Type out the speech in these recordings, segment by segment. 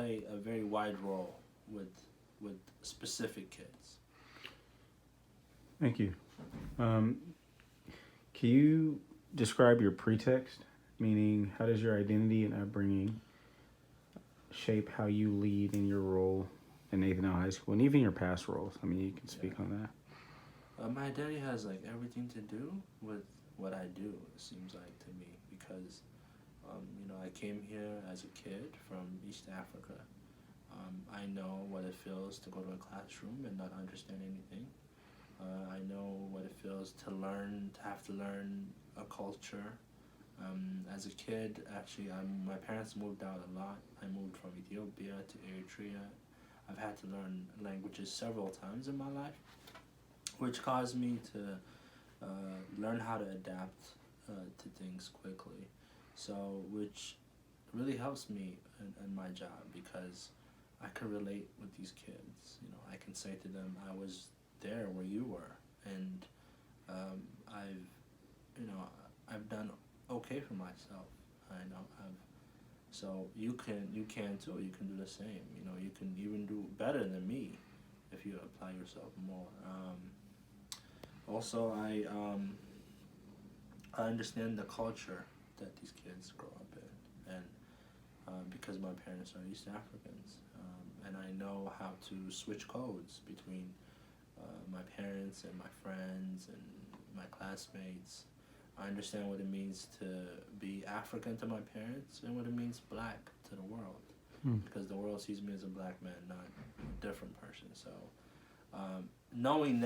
play a very wide role with specific kids. Thank you. Um, can you describe your pretext? Meaning, how does your identity and upbringing shape how you lead in your role in Nathan L. High School and even your past roles? I mean, you can Yeah. speak on that. My identity has like everything to do with what I do. It seems like to me because I came here as a kid from East Africa. I know what it feels to go to a classroom and not understand anything. I know what it feels to have to learn a culture. As a kid, actually, my parents moved out a lot. I moved from Ethiopia to Eritrea. I've had to learn languages several times in my life, which caused me to learn how to adapt to things quickly. So, which really helps me in my job because I can relate with these kids. I can say to them, "I was there where you were, and I've, you know, I've done okay for myself. I know I've so you can too. You can do the same. You can even do better than me if you apply yourself more. Also, I understand the culture that these kids grow up in, and because my parents are East Africans, and I know how to switch codes between my parents and my friends and my classmates. I understand what it means to be African to my parents and what it means black to the world, Hmm. because the world sees me as a black man, not a different person. So knowing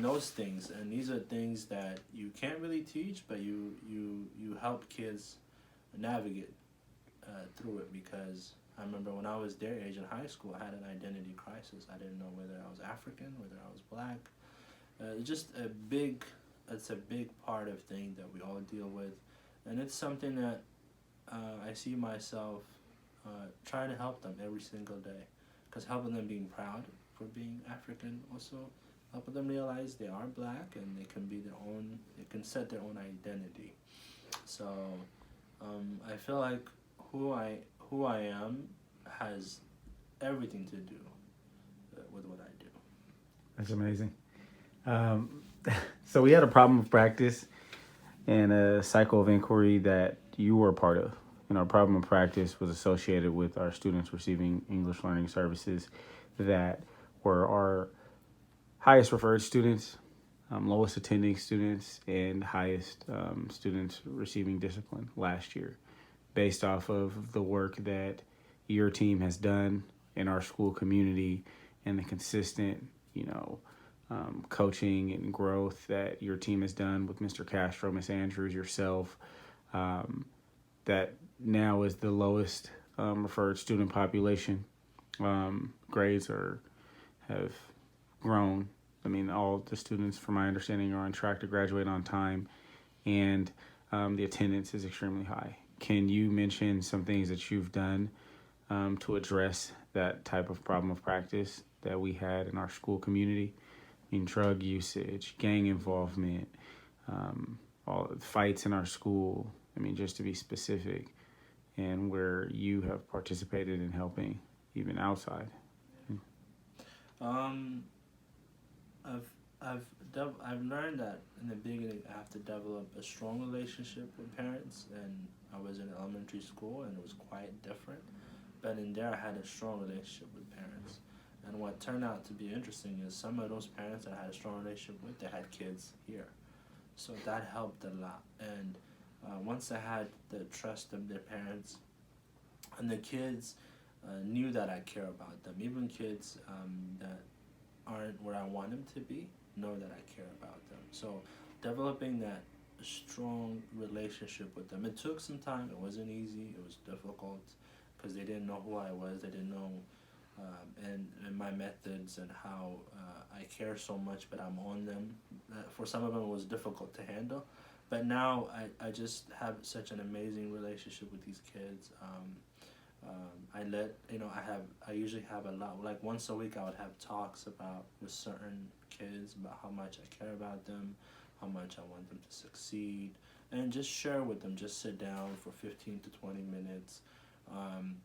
those things, and these are things that you can't really teach, but you help kids navigate through it. Because I remember when I was their age in high school, I had an identity crisis. I didn't know whether I was African, whether I was black. Just it's a big part of thing that we all deal with, and it's something that I see myself trying to help them every single day, because helping them being proud for being African, also helping them realize they are black and they can set their own identity. So I feel like who I am has everything to do with what I do. That's amazing. Um, so we had a problem of practice and a cycle of inquiry that you were a part of. Our problem of practice was associated with our students receiving English learning services that were our highest referred students, lowest attending students, and highest students receiving discipline last year, based off of the work that your team has done in our school community and the consistent, coaching and growth that your team has done with Mr. Castro, Miss Andrews, yourself. That now is the lowest referred student population. Grades have grown. I mean, all the students, from my understanding, are on track to graduate on time, and the attendance is extremely high. Can you mention some things that you've done to address that type of problem of practice that we had in our school community? I mean, drug usage, gang involvement, all the fights in our school. I mean, just to be specific, and where you have participated in helping, even outside. Um, I've I've learned that in the beginning I have to develop a strong relationship with parents, and I was in elementary school and it was quite different. But in there I had a strong relationship with parents, and what turned out to be interesting is some of those parents that I had a strong relationship with, they had kids here, so that helped a lot. And once I had the trust of their parents, and the kids knew that I care about them, even kids that aren't where I want them to be, know that I care about them. So developing that strong relationship with them. It took some time. It wasn't easy. It was difficult because they didn't know who I was. They didn't know and my methods and how I care so much, but I'm on them. For some of them, it was difficult to handle. But now I just have such an amazing relationship with these kids. I usually have a lot, like once a week I would have talks about with certain kids about how much I care about them, how much I want them to succeed, and just share with them, just sit down for 15 to 20 minutes, and